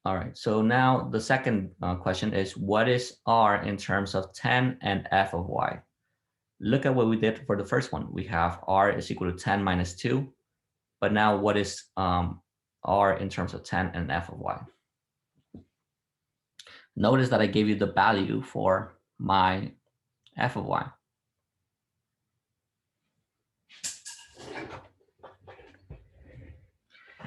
All right, so now the second question is, what is R in terms of 10 and f of y? Look at what we did for the first one. We have R is equal to 10 minus 2. But now what is R in terms of 10 and f of y? Notice that I gave you the value for my f of y.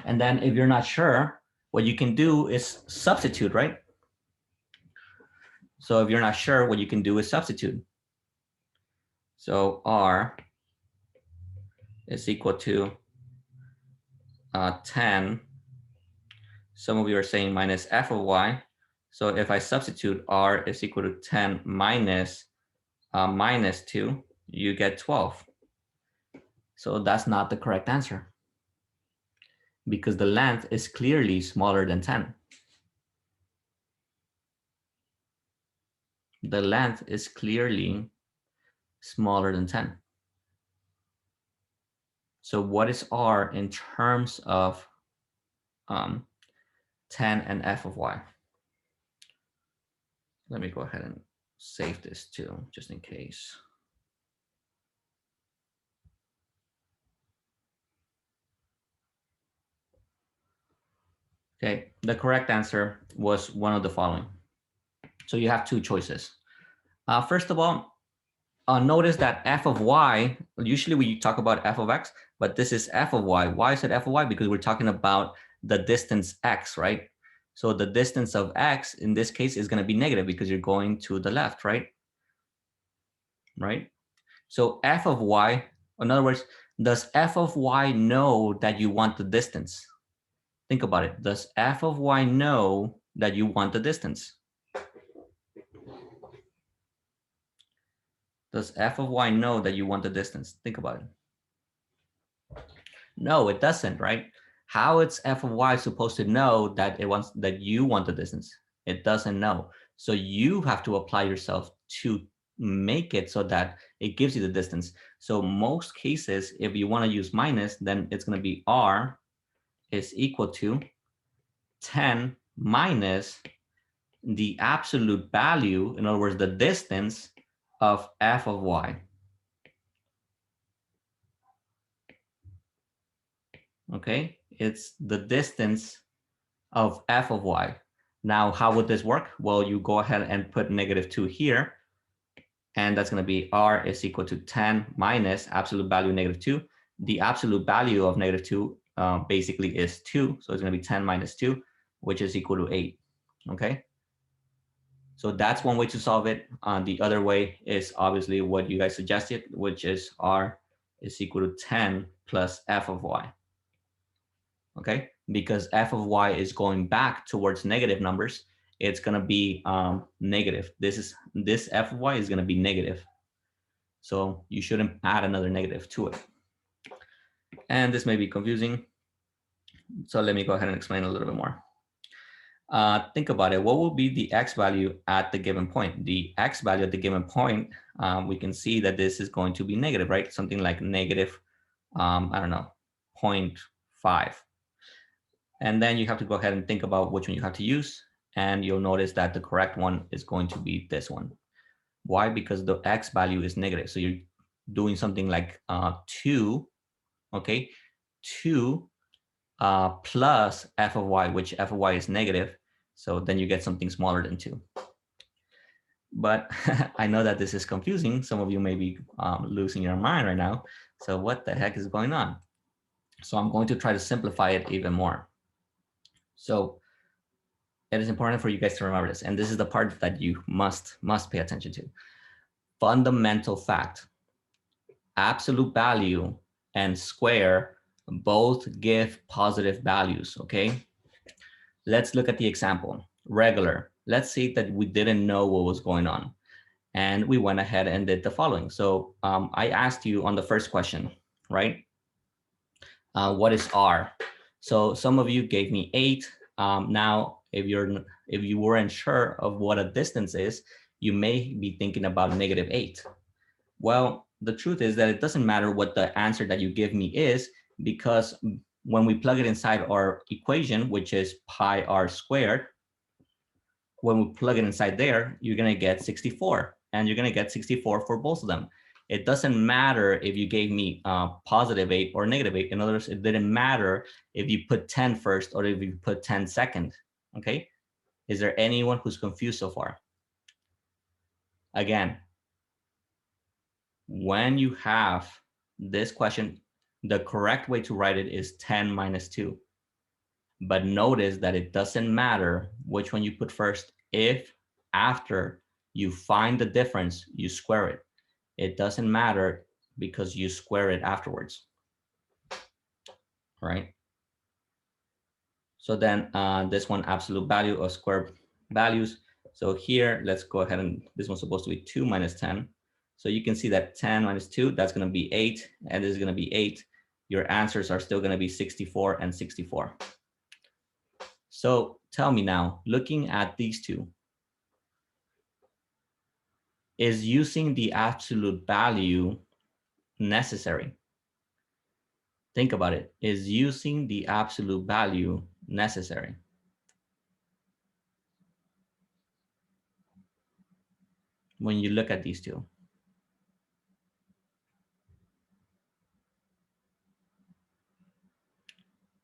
And then if you're not sure, what you can do is substitute, right? So if you're not sure, what you can do is substitute. So R is equal to 10. Some of you are saying minus f of y. So if I substitute R is equal to 10 minus minus 2, you get 12. So that's not the correct answer, because the length is clearly smaller than 10. The length is clearly smaller than 10. So what is R in terms of 10 and f of y? Let me go ahead and save this too, just in case. Okay, the correct answer was one of the following. So you have two choices. First of all, notice that f of y, usually we talk about f of x, but this is f of y. Why is it f of y? Because we're talking about the distance x, right? So the distance of x in this case is going to be negative because you're going to the left, right? Right? So f of y, in other words, does f of y know that you want the distance? Think about it. Does f of y know that you want the distance? Does f of y know that you want the distance? Think about it. No, it doesn't, right? How is f of y supposed to know that you want the distance? It doesn't know. So you have to apply yourself to make it so that it gives you the distance. So most cases, if you want to use minus, then it's going to be r is equal to 10 minus the absolute value, in other words, the distance of f of y. Okay, it's the distance of f of y. Now, how would this work? Well, you go ahead and put -2 here, and that's going to be r is equal to 10 minus absolute value -2. The absolute value of -2 basically is 2, so it's going to be 10 minus 2, which is equal to 8. Okay, so that's one way to solve it. The other way is obviously what you guys suggested, which is r is equal to 10 plus f of y. Okay, because f of y is going back towards negative numbers, it's going to be negative. This f of y is going to be negative. So you shouldn't add another negative to it. And this may be confusing. So let me go ahead and explain a little bit more. Think about it. What will be the x value at the given point? The x value at the given point, we can see that this is going to be negative, right? Something like negative, I don't know, 0.5. And then you have to go ahead and think about which one you have to use. And you'll notice that the correct one is going to be this one. Why? Because the x value is negative. So you're doing something like 2, okay? 2 plus f of y, which f of y is negative. So then you get something smaller than 2. But I know that this is confusing. Some of you may be losing your mind right now. So what the heck is going on? So I'm going to try to simplify it even more. So it is important for you guys to remember this. And this is the part that you must pay attention to. Fundamental fact. Absolute value and square both give positive values, okay? Let's look at the example. Regular. Let's say that we didn't know what was going on. And we went ahead and did the following. So I asked you on the first question, right? What is R? So some of you gave me 8. Now, if you weren't sure of what a distance is, you may be thinking about -8. Well, the truth is that it doesn't matter what the answer that you give me is, because when we plug it inside our equation, which is pi r squared, when we plug it inside there, you're going to get 64, and you're going to get 64 for both of them. It doesn't matter if you gave me positive 8 or negative 8. In other words, it didn't matter if you put 10 first or if you put 10 second. Okay. Is there anyone who's confused so far? Again, when you have this question, the correct way to write it is 10 minus 2. But notice that it doesn't matter which one you put first if after you find the difference, you square it. It doesn't matter because you square it afterwards, right? So then this one, absolute value of square values. So here, let's go ahead and this one's supposed to be 2 minus 10. So you can see that 10 minus 2, that's going to be 8, and this is going to be 8. Your answers are still going to be 64 and 64. So tell me now, looking at these two, is using the absolute value necessary? Think about it. Is using the absolute value necessary? When you look at these two.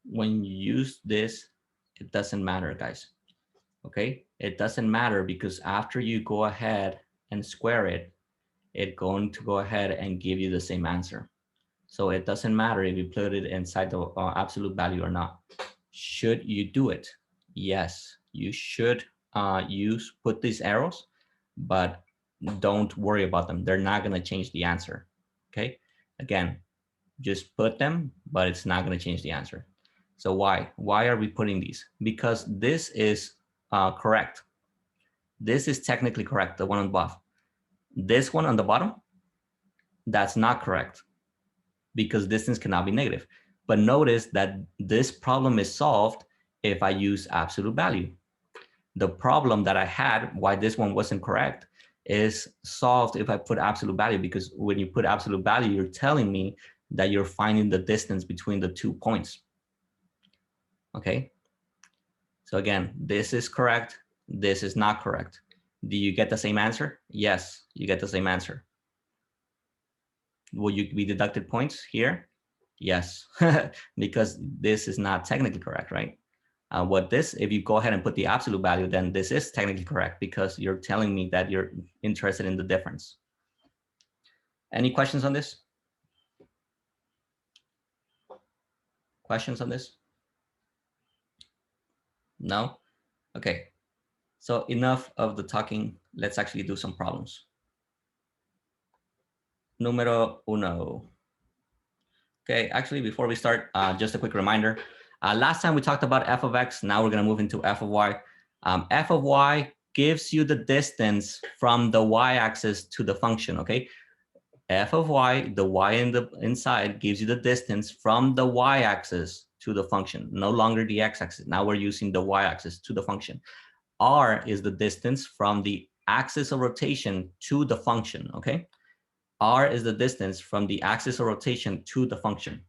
When you use this, it doesn't matter, guys. Okay? It doesn't matter because after you go ahead and square it, it's going to go ahead and give you the same answer. So it doesn't matter if you put it inside the absolute value or not. Should you do it? Yes, you should put these arrows, but don't worry about them. They're not going to change the answer. Okay? Again, just put them, but it's not going to change the answer. So why? Why are we putting these? Because this is correct. This is technically correct, the one on above. This one on the bottom, that's not correct because distance cannot be negative. But notice that this problem is solved if I use absolute value. The problem that I had, why this one wasn't correct, is solved if I put absolute value, because when you put absolute value, you're telling me that you're finding the distance between the 2 points. Okay. So again, this is correct. This is not correct. Do you get the same answer? Yes, you get the same answer. Will you be deducted points here? Yes, because this is not technically correct, right? If you go ahead and put the absolute value, then this is technically correct because you're telling me that you're interested in the difference. Any questions on this? Questions on this? No? Okay. So enough of the talking. Let's actually do some problems. Número uno. Okay, actually, before we start, just a quick reminder. Last time we talked about f of x. Now we're going to move into f of y. F of y gives you the distance from the y-axis to the function, okay? F of y, the y inside gives you the distance from the y-axis to the function, no longer the x-axis. Now we're using the y-axis to the function. R is the distance from the axis of rotation to the function, okay? R is the distance from the axis of rotation to the function.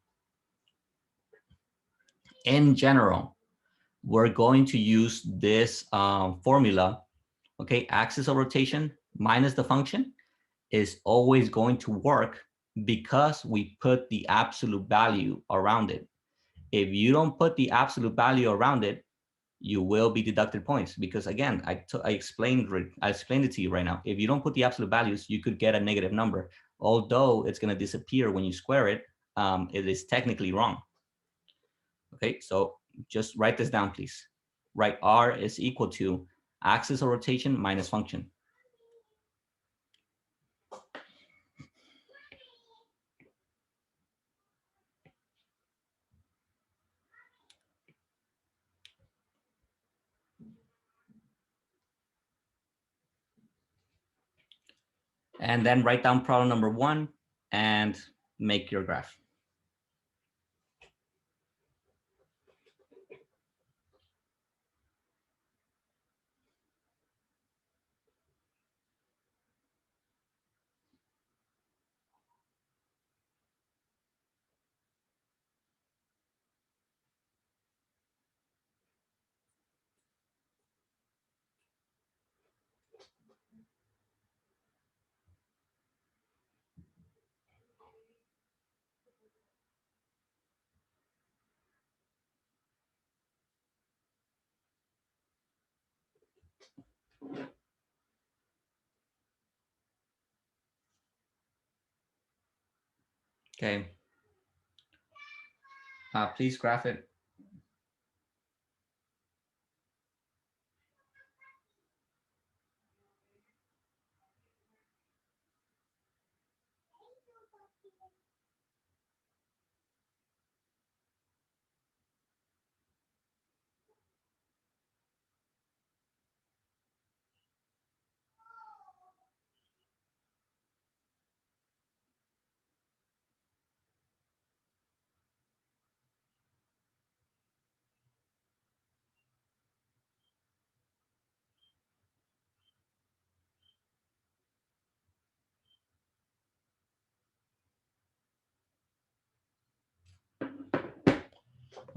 In general, we're going to use this formula, okay? Axis of rotation minus the function is always going to work because we put the absolute value around it. If you don't put the absolute value around it, you will be deducted points because again, I explained it to you right now. If you don't put the absolute values, you could get a negative number. Although it's going to disappear when you square it, it is technically wrong. Okay, so just write this down, please. Write R is equal to axis of rotation minus function. And then write down problem number 1 and make your graph. Okay. Please graph it.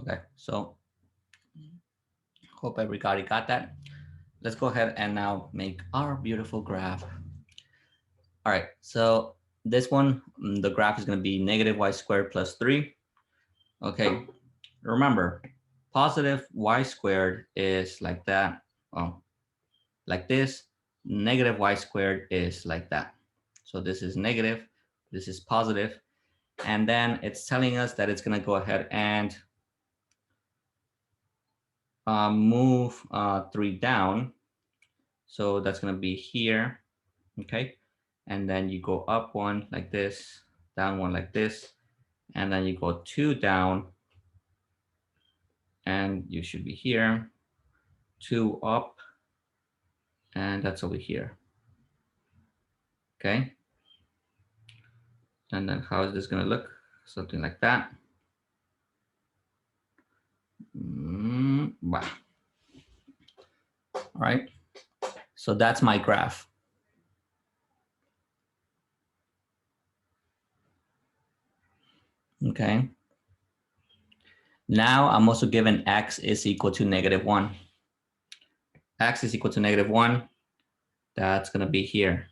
Okay, so hope everybody got that. Let's go ahead and now make our beautiful graph. All right, so this one, the graph is going to be negative y squared plus 3. Okay, remember, positive y squared is like that. Oh, like this. Negative y squared is like that. So this is negative, this is positive, and then it's telling us that it's going to go ahead and move 3 down. So that's going to be here. Okay, and then you go up 1 like this, down 1 like this, and then you go 2 down, and you should be here, 2 up, and that's over here. Okay, and then how is this going to look? Something like that. Wow. All right, so that's my graph. Okay, now I'm also given x is equal to -1. X is equal to -1. That's going to be here.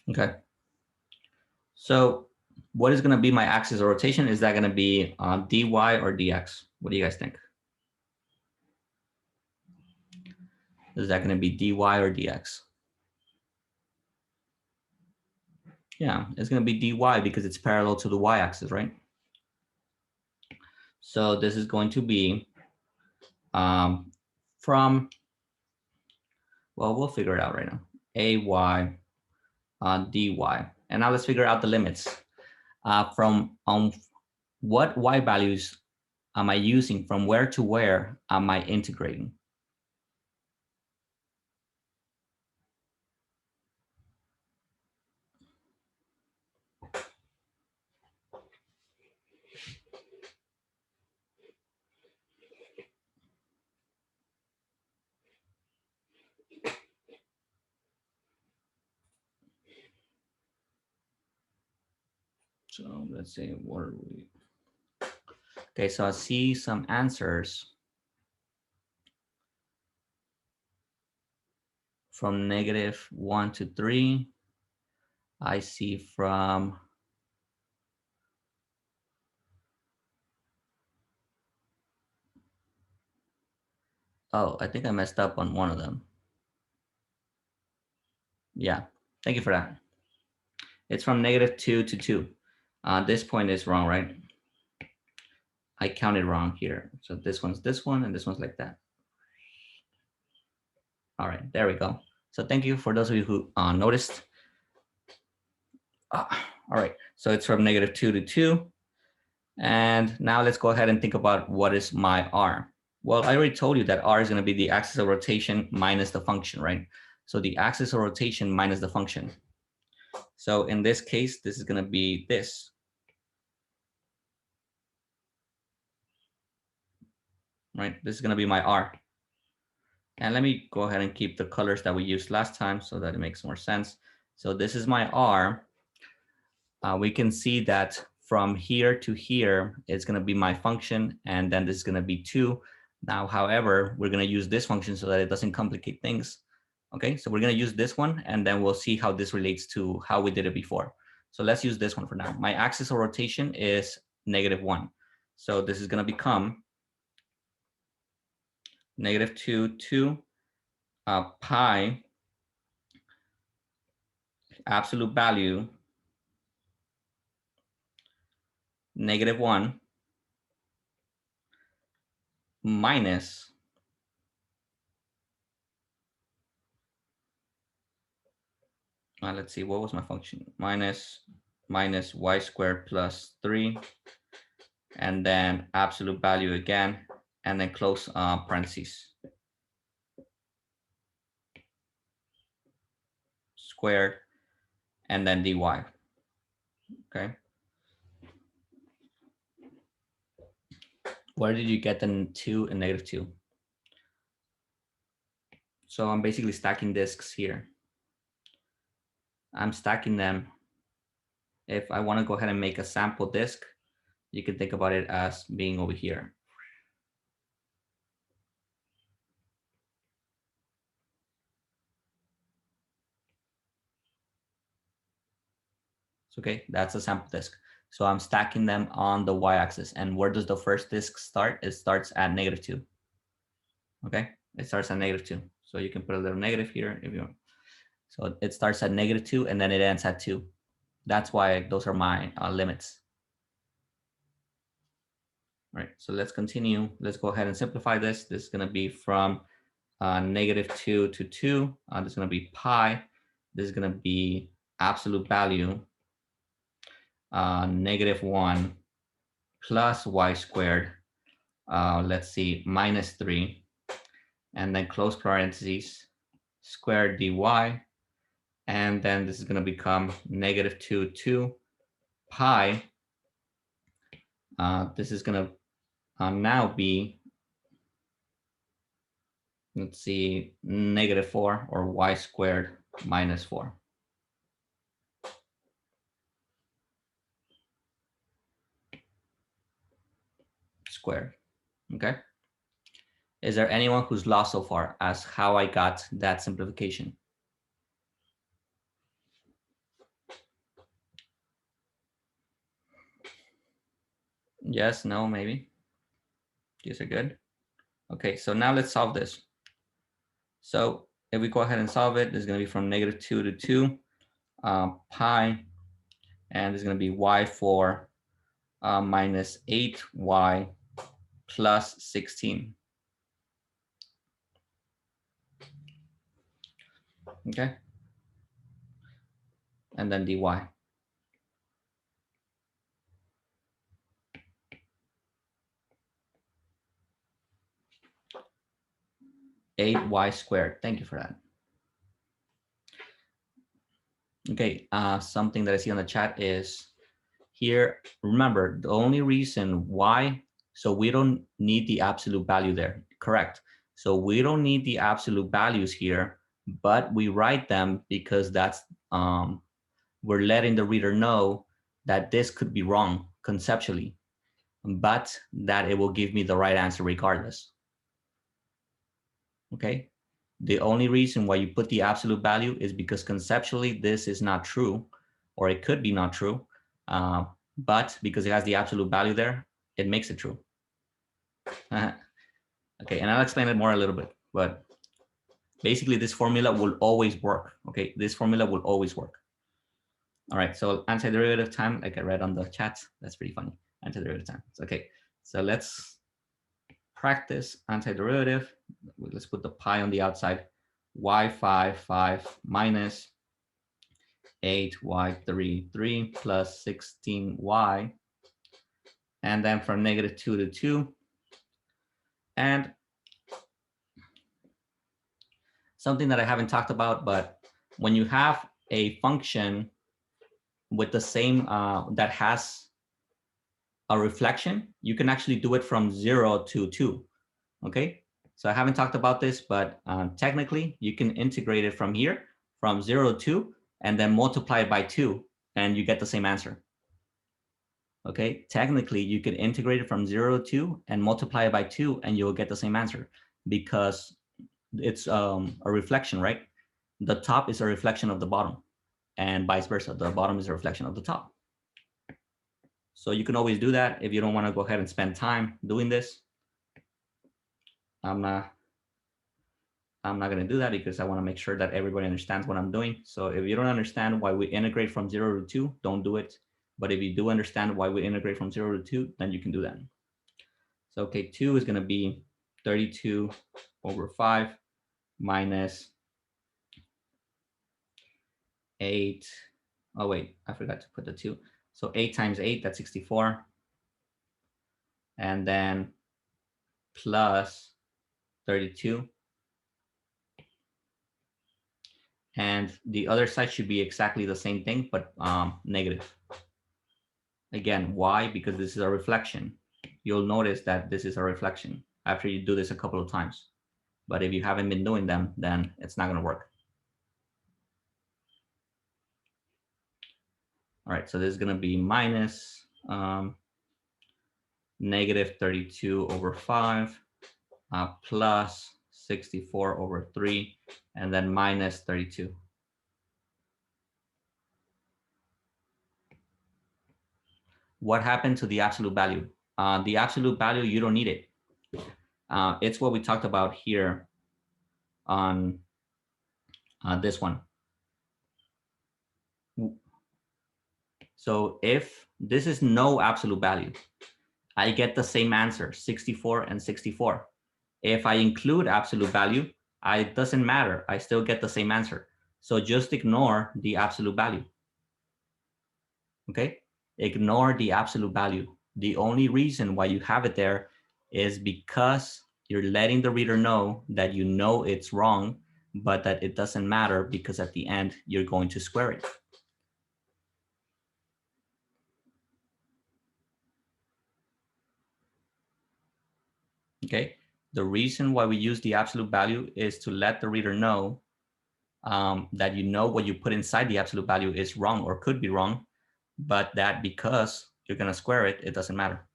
Okay, so what is going to be my axis of rotation? Is that going to be dy or dx? What do you guys think? Is that going to be dy or dx? Yeah, it's going to be dy because it's parallel to the y-axis, right? So this is going to be from, well, we'll figure it out right now. Ay dy. And now let's figure out the limits. From what y values am I using? From where to where am I integrating? So let's see, what are we? Okay, so I see some answers from -1 to 3. I see from oh, I think I messed up on one of them. Yeah, thank you for that. It's from -2 to 2. This point is wrong, right? I counted wrong here. So this one's this one, and this one's like that. All right, there we go. So thank you for those of you who noticed. All right, so it's from -2 to 2. And now let's go ahead and think about what is my r. Well, I already told you that r is going to be the axis of rotation minus the function, right? So the axis of rotation minus the function. So in this case, this is going to be this. right? This is going to be my R. And let me go ahead and keep the colors that we used last time so that it makes more sense. So this is my R. We can see that from here to here, it's going to be my function, and then this is going to be 2. Now, however, we're going to use this function so that it doesn't complicate things. Okay, so we're going to use this one, and then we'll see how this relates to how we did it before. So let's use this one for now. My axis of rotation is -1. So this is going to become -2 to pi absolute value -1 minus let's see, what was my function? Minus y squared plus 3, and then absolute value again, and then close parentheses. Squared, and then dy. Okay. Where did you get the 2 and -2? So I'm basically stacking disks here. I'm stacking them. If I want to go ahead and make a sample disk, you can think about it as being over here. Okay, that's a sample disk. So I'm stacking them on the y-axis. And where does the first disk start? It starts at -2. Okay, it starts at -2. So you can put a little negative here if you want. So it starts at -2 and then it ends at 2. That's why those are my limits. All right, so let's continue. Let's go ahead and simplify this. This is going to be from -2 to 2. This is going to be pi. This is going to be absolute value -1 plus y squared. Let's see, -3, and then close parentheses, square dy. And then this is going to become -2 to pi. This is going to now be, let's see, -4, or y squared minus 4. Squared. Okay. Is there anyone who's lost so far as how I got that simplification? Yes, no, maybe. These are good. Okay, so now let's solve this. So if we go ahead and solve it, this is going to be from -2 to 2 pi, and it's going to be y4 minus 8y plus 16. Okay, and then dy. 8y squared. Thank you for that. Okay, something that I see on the chat is here. Remember, the only reason why, so we don't need the absolute value there. Correct. So we don't need the absolute values here, but we write them because that's we're letting the reader know that this could be wrong conceptually, but that it will give me the right answer regardless. Okay. The only reason why you put the absolute value is because conceptually this is not true, or it could be not true, but because it has the absolute value there, it makes it true. Okay, and I'll explain it more a little bit, but basically this formula will always work. Okay, this formula will always work. All right, so antiderivative time, like I read on the chat, that's pretty funny. Antiderivative time. Okay, so let's practice antiderivative. Let's put the pi on the outside. Y5, 5 minus 8y3, 3 plus 16y. And then from -2 to 2. And something that I haven't talked about, but when you have a function with the same, that has a reflection, you can actually do it from 0 to 2. Okay, so I haven't talked about this, but technically you can integrate it from here, from 0 to 2, and then multiply it by 2, and you get the same answer. Okay, technically you can integrate it from 0 to 2 and multiply it by 2, and you'll get the same answer because it's a reflection, right? The top is a reflection of the bottom, and vice versa. The bottom is a reflection of the top. So you can always do that if you don't want to go ahead and spend time doing this. I'm not going to do that because I want to make sure that everybody understands what I'm doing. So if you don't understand why we integrate from 0 to 2, don't do it. But if you do understand why we integrate from 0 to 2, then you can do that. So, okay, 2 is going to be 32 over 5 minus 8. Oh, wait, I forgot to put the 2. So 8 times 8, that's 64. And then plus 32. And the other side should be exactly the same thing, but negative. Again, why? Because this is a reflection. You'll notice that this is a reflection after you do this a couple of times. But if you haven't been doing them, then it's not going to work. All right, so this is going to be minus negative 32 over 5 plus 64 over 3, and then minus 32. What happened to the absolute value? The absolute value, you don't need it. It's what we talked about here on this one. So if this is no absolute value, I get the same answer, 64 and 64. If I include absolute value, it doesn't matter. I still get the same answer. So just ignore the absolute value. Okay? Ignore the absolute value. The only reason why you have it there is because you're letting the reader know that you know it's wrong, but that it doesn't matter because at the end, you're going to square it. Okay? The reason why we use the absolute value is to let the reader know that you know what you put inside the absolute value is wrong or could be wrong, but that because you're going to square it, it doesn't matter.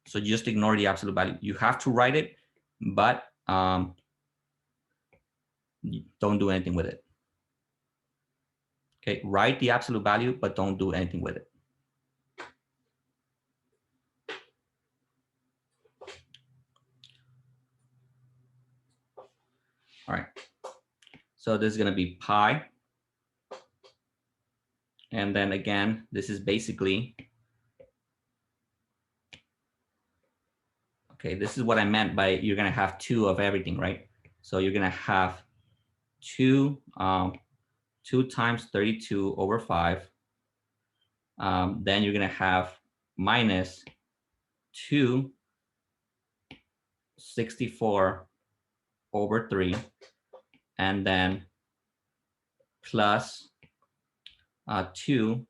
So just ignore the absolute value. You have to write it, but don't do anything with it. Okay, write the absolute value, but don't do anything with it. All right. So this is going to be pi. And then again, this is basically, okay, this is what I meant by you're going to have 2 of everything, right? So you're going to have 2 times 32 over 5. Then you're going to have minus 2 64 over 3, and then plus 2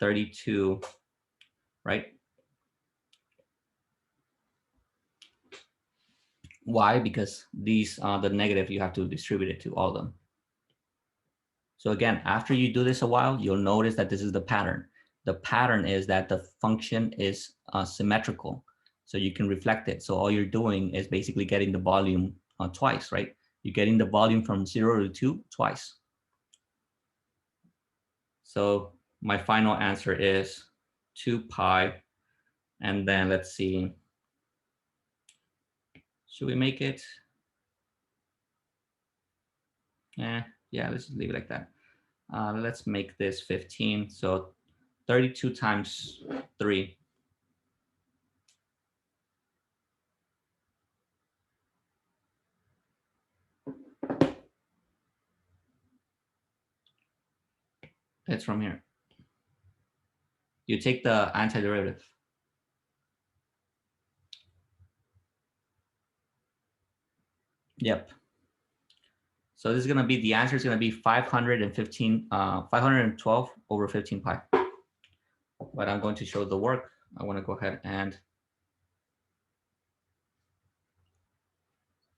32, right? Why? Because these the negative, you have to distribute it to all of them. So again, after you do this a while, you'll notice that this is the pattern. The pattern is that the function is symmetrical, so you can reflect it. So all you're doing is basically getting the volume twice, right? You're getting the volume from 0 to 2 twice. So my final answer is 2 pi. And then let's see, should we make it? Yeah, let's just leave it like that. Let's make this 15. So 32 times 3. It's from here. You take the antiderivative. Yep. So this is going to be, the answer is going to be 512 over 15 pi. But I'm going to show the work. I want to go ahead and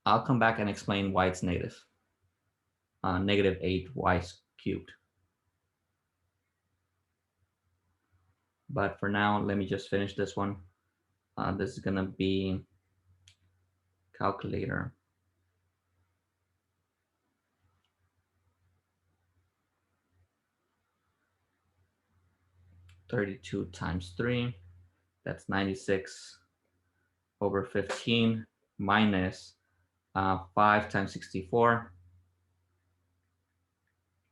I'll come back and explain why it's negative. Negative 8y cubed. But for now, let me just finish this one. This is gonna be calculator. (32 times 3), that's 96 over 15 minus 5 times 64,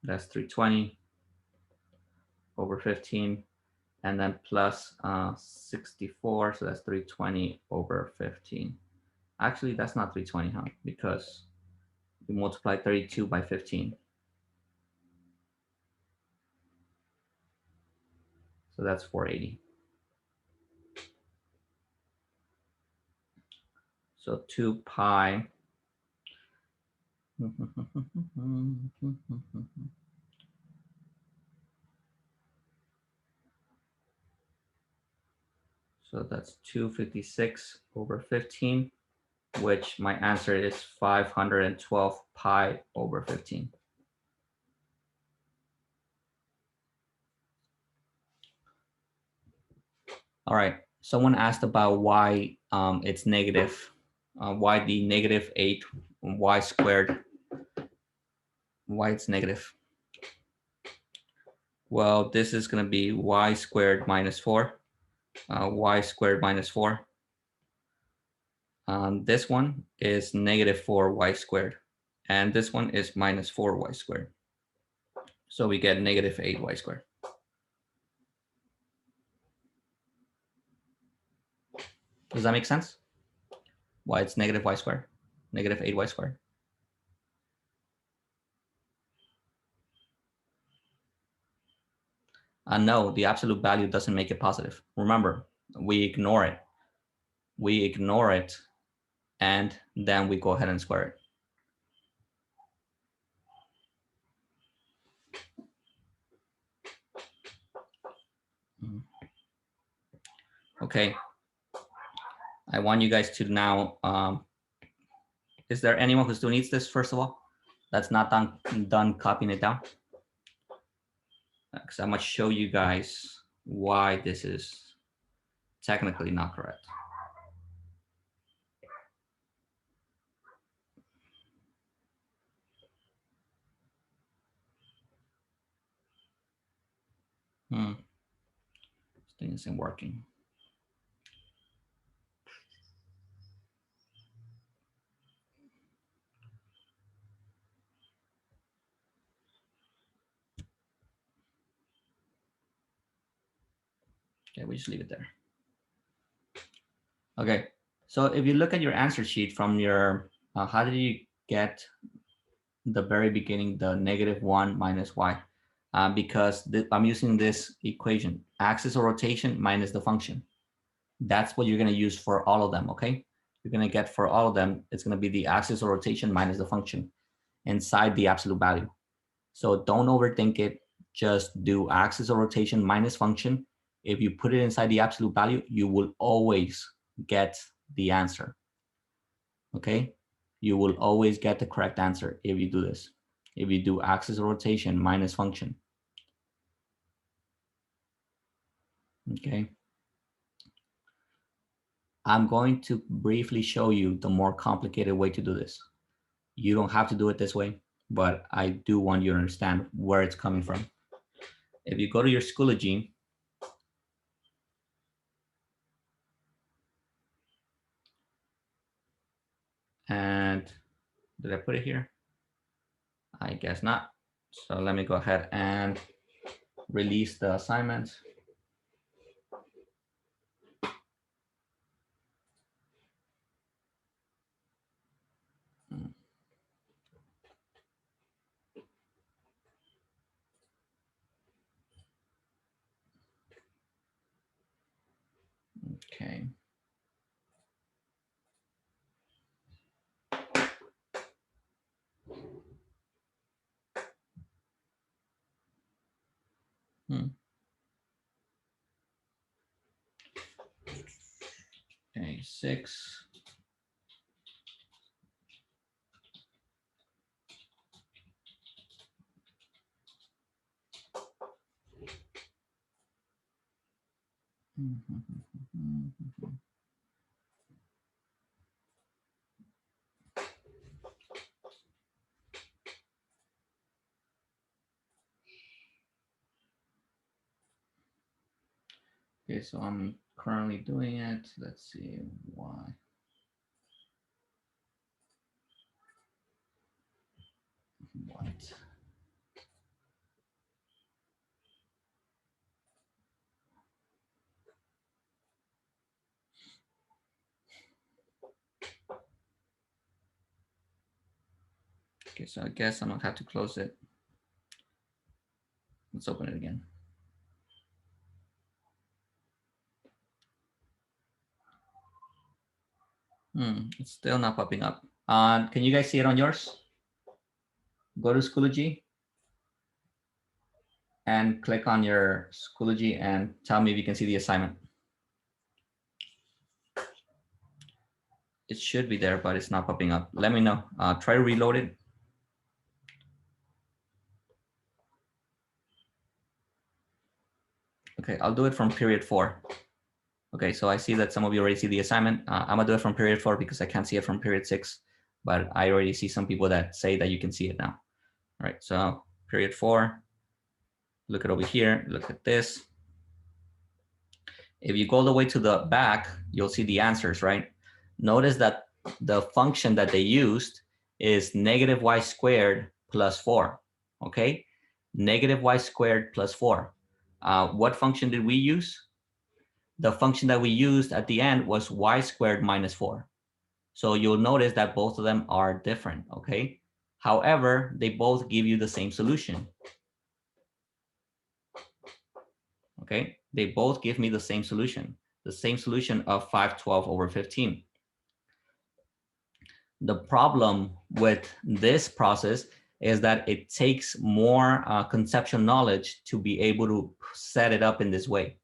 that's 320 over 15, and then plus 64, so that's 320 over 15. Actually, that's not 320, huh? Because we multiply 32 by 15. So that's 480. So 2 pi. So that's 256 over 15, which my answer is 512 pi over 15. All right, someone asked about why it's negative, why the negative 8y squared, why it's negative. Well, this is going to be y squared minus 4, y squared minus 4. This one is negative 4y squared, and this one is minus 4y squared. So we get negative 8y squared. Does that make sense? Why it's negative y squared, negative 8y squared? No, the absolute value doesn't make it positive. Remember, we ignore it. We ignore it, and then we go ahead and square it. Okay. I want you guys to now, is there anyone who still needs this, first of all? That's not done copying it down? Because I'm going to show you guys why this is technically not correct. This thing isn't working. Okay, we just leave it there. Okay, so if you look at your answer sheet from your, how did you get the very beginning, the -1 minus y? Because I'm using this equation, axis of rotation minus the function. That's what you're going to use for all of them, okay? You're going to get for all of them, it's going to be the axis of rotation minus the function inside the absolute value. So don't overthink it. Just do axis of rotation minus function. If you put it inside the absolute value, you will always get the answer, okay? You will always get the correct answer if you do this. If you do axis of rotation minus function, okay? I'm going to briefly show you the more complicated way to do this. You don't have to do it this way, but I do want you to understand where it's coming from. If you go to your Schoology, and did I put it here? I guess not. So let me go ahead and release the assignment. Okay. Okay, 6. Okay, so I'm currently doing it. Let's see why. What? Okay, so I guess I'm gonna have to close it. Let's open it again. It's still not popping up. Can you guys see it on yours? Go to Schoology and click on your Schoology and tell me if you can see the assignment. It should be there, but it's not popping up. Let me know. Try to reload it. Okay, I'll do it from period 4. Okay, so I see that some of you already see the assignment. I'm gonna do it from period 4 because I can't see it from period 6, but I already see some people that say that you can see it now. All right, so period 4, look at over here, look at this. If you go all the way to the back, you'll see the answers, right? Notice that the function that they used is negative y squared plus 4, okay? Negative y squared plus 4. What function did we use? The function that we used at the end was y squared minus 4. So you'll notice that both of them are different, okay? However, they both give you the same solution. Okay, they both give me the same solution of 512 over 15. The problem with this process is that it takes more conceptual knowledge to be able to set it up in this way.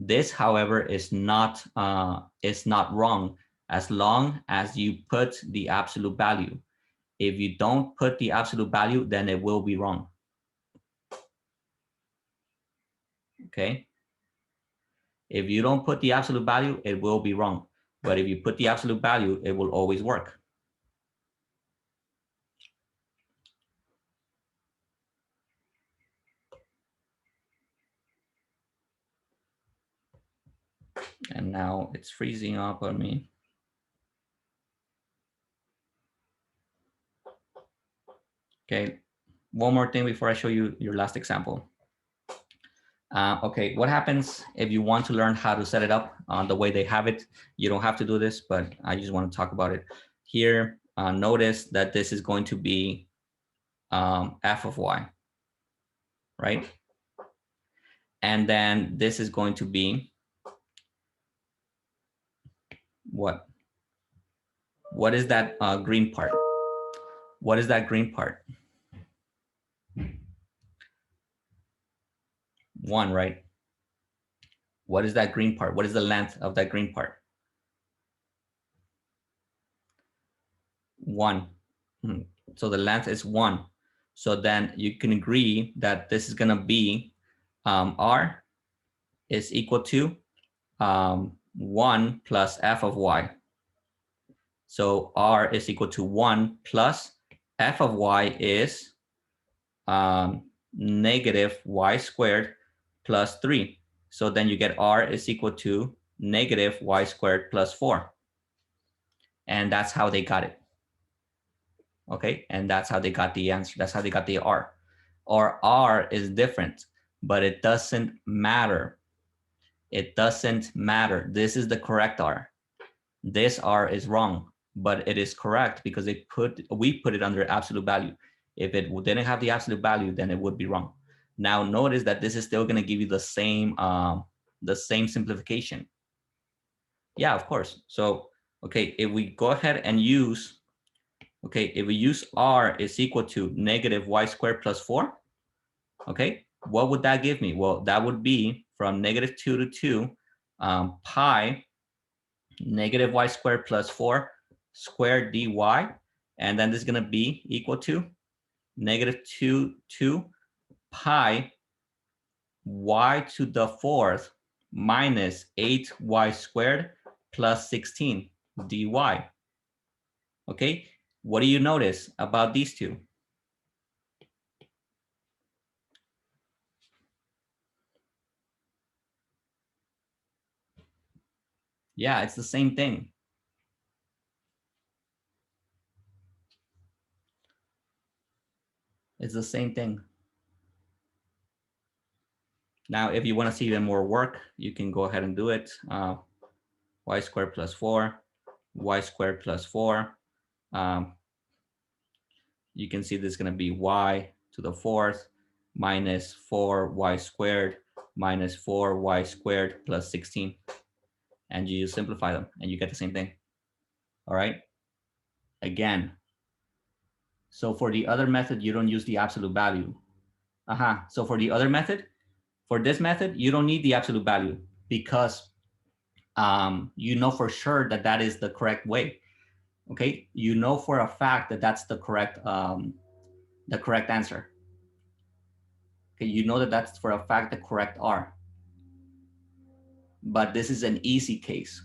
This, however, is not wrong as long as you put the absolute value. If you don't put the absolute value, then it will be wrong. Okay. If you don't put the absolute value, it will be wrong. But if you put the absolute value, it will always work. And now it's freezing up on me. Okay, one more thing before I show you your last example. Okay, what happens if you want to learn how to set it up the way they have it? You don't have to do this, but I just want to talk about it. Here, notice that this is going to be f of y, right? And then this is going to be what? What is that green part? What is that green part? 1, right? What is that green part? What is the length of that green part? 1. So the length is 1. So then you can agree that this is going to be r is equal to 1 plus f of y. So r is equal to 1 plus f of y is negative y squared plus 3. So then you get r is equal to negative y squared plus 4. And that's how they got it. Okay, and that's how they got the answer. That's how they got the r. Or r is different, but it doesn't matter. It doesn't matter. This is the correct r. This r is wrong, but it is correct because we put it under absolute value. If it didn't have the absolute value, then it would be wrong. Now notice that this is still going to give you the same simplification. Yeah, of course. So okay, if we go ahead and use if we use r is equal to negative y squared plus 4, okay, what would that give me? Well, that would be from negative 2 to 2 pi negative y squared plus 4 squared dy, and then this is going to be equal to negative 2 pi y to the 4th minus 8y squared plus 16 dy. Okay, what do you notice about these two? Yeah, it's the same thing. It's the same thing. Now, if you want to see even more work, you can go ahead and do it. Y squared plus 4, y squared plus 4. You can see this is going to be y to the fourth minus 4y squared minus 4y squared plus 16. And you simplify them and you get the same thing. All right. Again, so for the other method, you don't use the absolute value. So for the other method, for this method, you don't need the absolute value because you know for sure that that is the correct way. Okay, you know for a fact that that's the correct answer. Okay, you know that that's for a fact the correct R. But this is an easy case.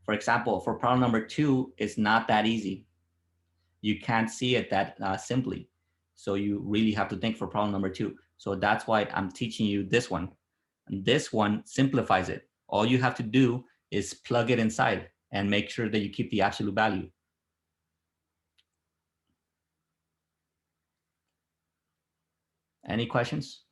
For example, for problem number 2, it's not that easy. You can't see it that simply. So you really have to think for problem number 2. So that's why I'm teaching you this one. And this one simplifies it. All you have to do is plug it inside and make sure that you keep the absolute value. Any questions?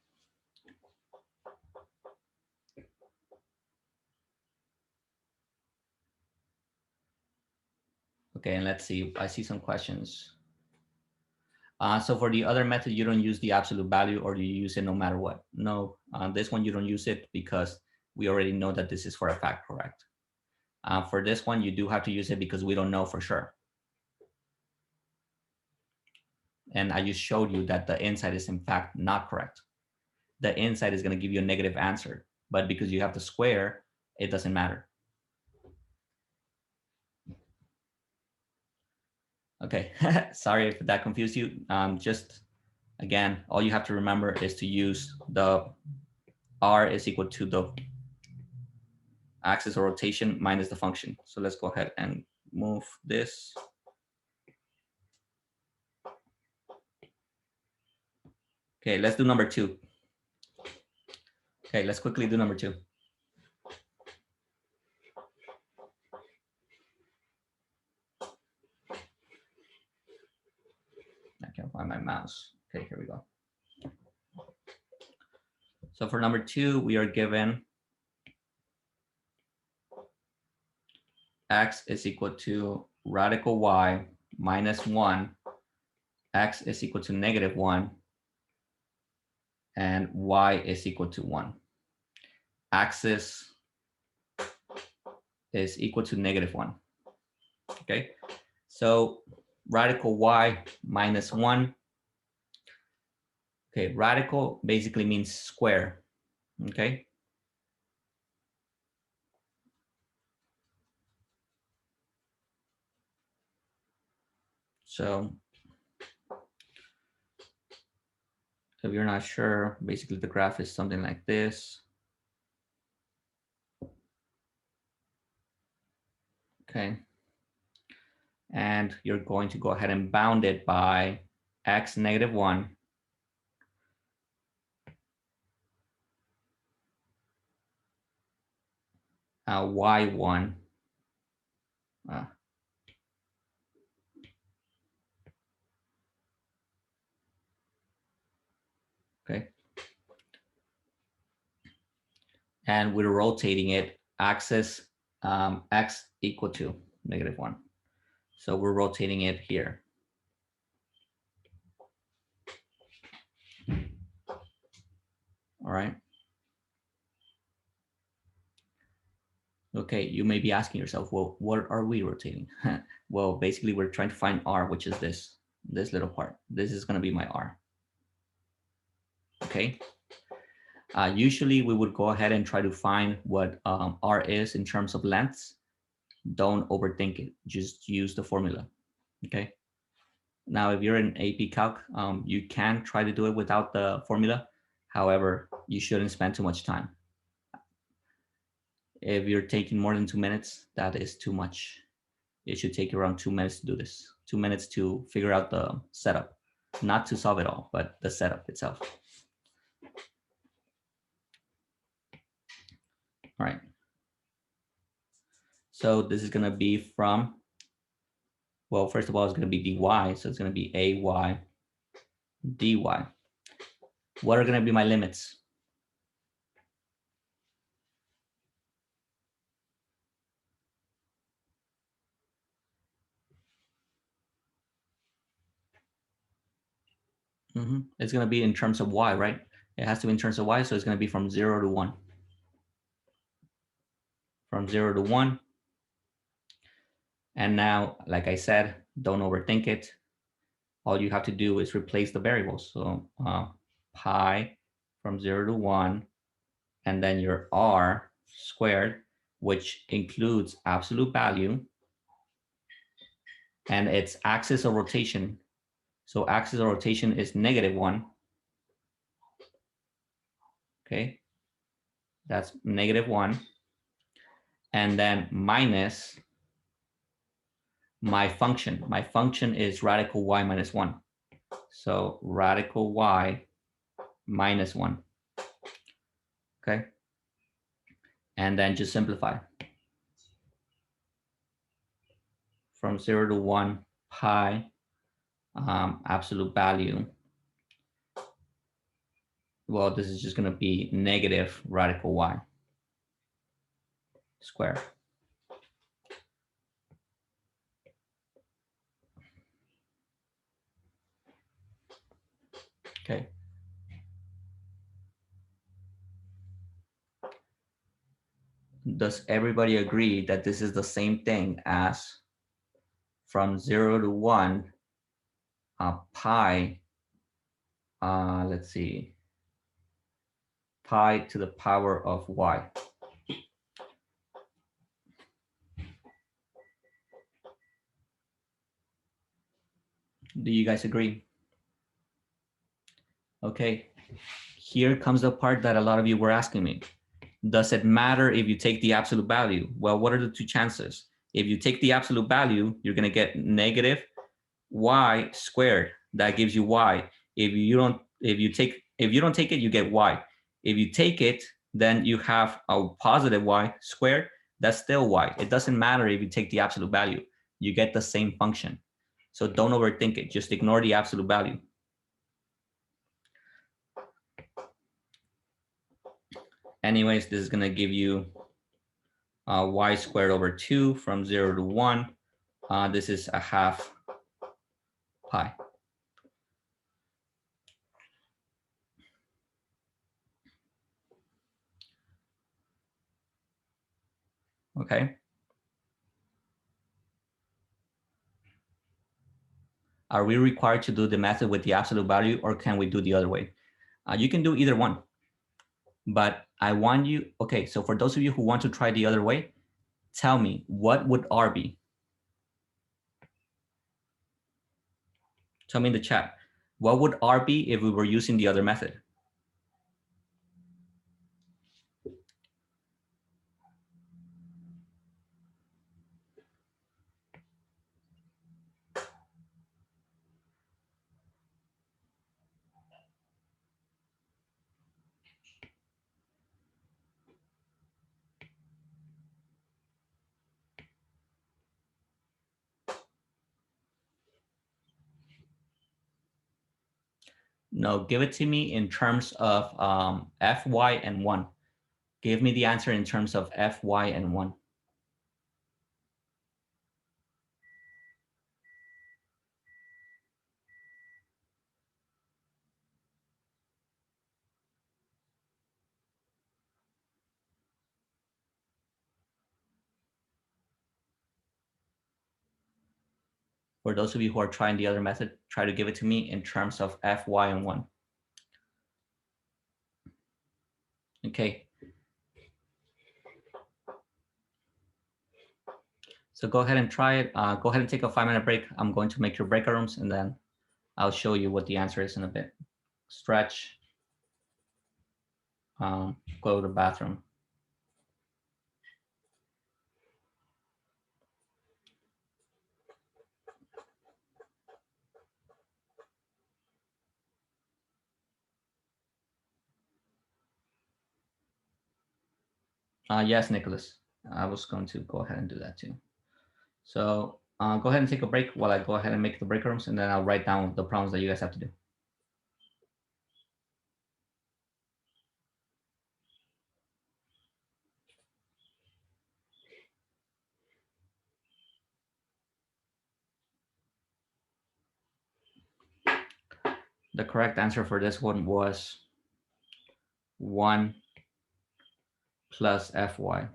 Okay, and let's see. I see some questions. So for the other method, you don't use the absolute value, or you use it no matter what? No, this one you don't use it because we already know that this is for a fact correct. For this one, you do have to use it because we don't know for sure. And I just showed you that the inside is in fact not correct. The inside is going to give you a negative answer, but because you have the square, it doesn't matter. Okay, sorry if that confused you. Just again, all you have to remember is to use the R is equal to the axis of rotation minus the function. So let's go ahead and move this. Okay, let's do number 2. Okay, let's quickly do number 2. I can't find my mouse. Okay, here we go. So for number 2, we are given x is equal to radical y minus 1, x is equal to negative 1, and y is equal to 1. Axis is equal to negative 1. Okay, so radical y minus 1. Okay, radical basically means square. Okay. So if you're not sure, basically the graph is something like this. Okay. And you're going to go ahead and bound it by x negative 1 y1 okay, and we're rotating it axis x equal to negative 1. So we're rotating it here. All right. Okay, you may be asking yourself, well, what are we rotating? Well, basically we're trying to find R, which is this little part. This is going to be my R. Okay. Usually we would go ahead and try to find what R is in terms of lengths. Don't overthink it. Just use the formula. Okay. Now, if you're in AP Calc, you can try to do it without the formula. However, you shouldn't spend too much time. If you're taking more than 2 minutes, that is too much. It should take around 2 minutes to do this. 2 minutes to figure out the setup, not to solve it all, but the setup itself. All right. So this is going to be from, well, first of all, it's going to be dy. So it's going to be ay dy. What are going to be my limits? It's going to be in terms of y, right? It has to be in terms of y, so it's going to be from 0 to 1. From 0 to 1. And now, like I said, don't overthink it. All you have to do is replace the variables. So pi from 0 to 1, and then your r squared, which includes absolute value, and its axis of rotation. So axis of rotation is -1. Okay, that's -1. And then minus my function. My function is radical y minus 1. So radical y minus 1. Okay. And then just simplify. From 0 to 1 pi absolute value. Well, this is just going to be negative radical y squared. Okay. Does everybody agree that this is the same thing as from 0 to 1 pi, let's see, pi to the power of y? Do you guys agree? Okay, here comes the part that a lot of you were asking me. Does it matter if you take the absolute value? Well, what are the two chances? If you take the absolute value, you're going to get negative y squared. That gives you y. If you don't take it, you get y. If you take it, then you have a positive y squared. That's still y. It doesn't matter if you take the absolute value. You get the same function. So don't overthink it. Just ignore the absolute value. Anyways, this is going to give you y squared over 2 from 0 to 1. This is a half pi. Okay. Are we required to do the method with the absolute value, or can we do the other way? You can do either one. But I want you, okay, so for those of you who want to try the other way, tell me, what would R be? Tell me in the chat, what would R be if we were using the other method? No, give it to me in terms of Fy and 1. Give me the answer in terms of Fy and 1. For those of you who are trying the other method, try to give it to me in terms of Fy and 1. Okay. So go ahead and try it. Go ahead and take a 5-minute break. I'm going to make your breakout rooms, and then I'll show you what the answer is in a bit. Stretch. Go to the bathroom. Yes, Nicholas. I was going to go ahead and do that too. So go ahead and take a break while I go ahead and make the break rooms, and then I'll write down the problems that you guys have to do. The correct answer for this one was 1 plus Fy.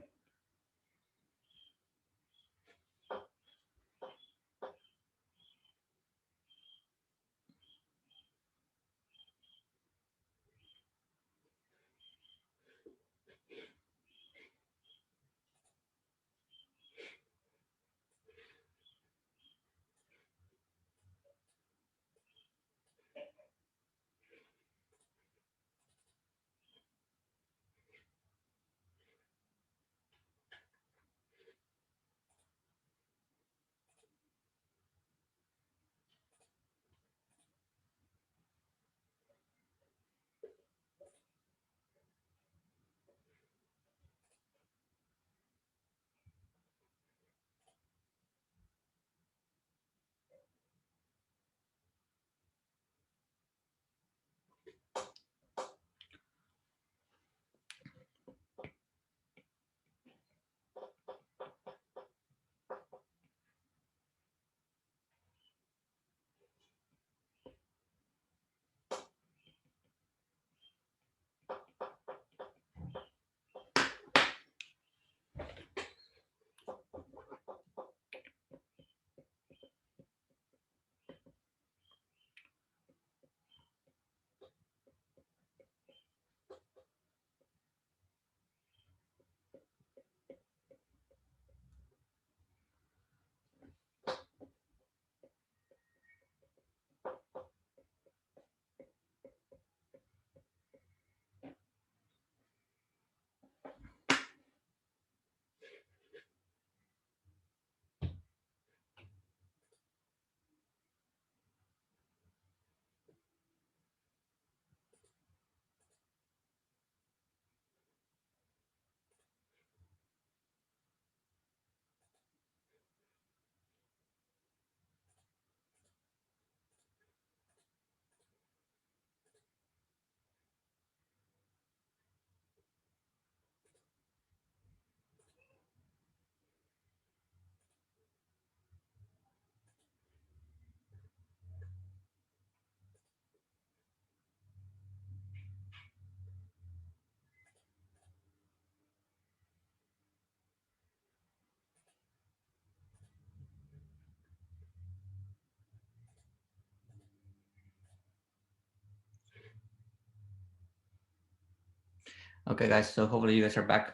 Okay, guys, so hopefully you guys are back.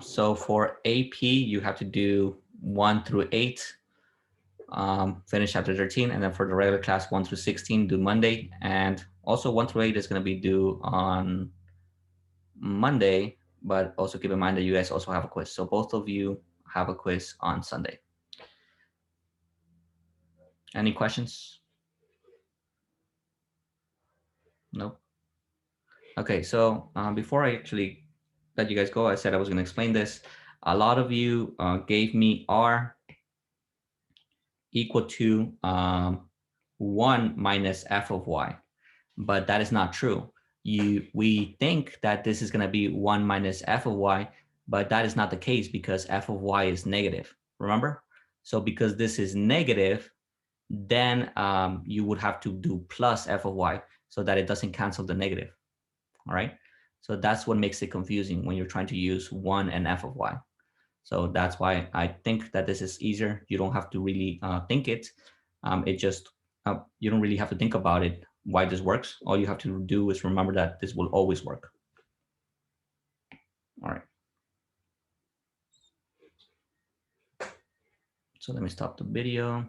So for AP, you have to do 1 through 8, finish chapter 13, and then for the regular class 1 through 16, do Monday, and also 1 through 8 is going to be due on Monday, but also keep in mind that you guys also have a quiz. So both of you have a quiz on Sunday. Any questions? Nope. Okay, so before I actually let you guys go, I said I was going to explain this. A lot of you gave me R equal to 1 minus f of y, but that is not true. We think that this is going to be 1 minus f of y, but that is not the case because f of y is negative, remember? So because this is negative, then you would have to do plus f of y so that it doesn't cancel the negative, all right? So that's what makes it confusing when you're trying to use 1 and f of y. So that's why I think that this is easier. You don't have to really think it. It just, you don't really have to think about it, why this works. All you have to do is remember that this will always work. All right. So let me stop the video.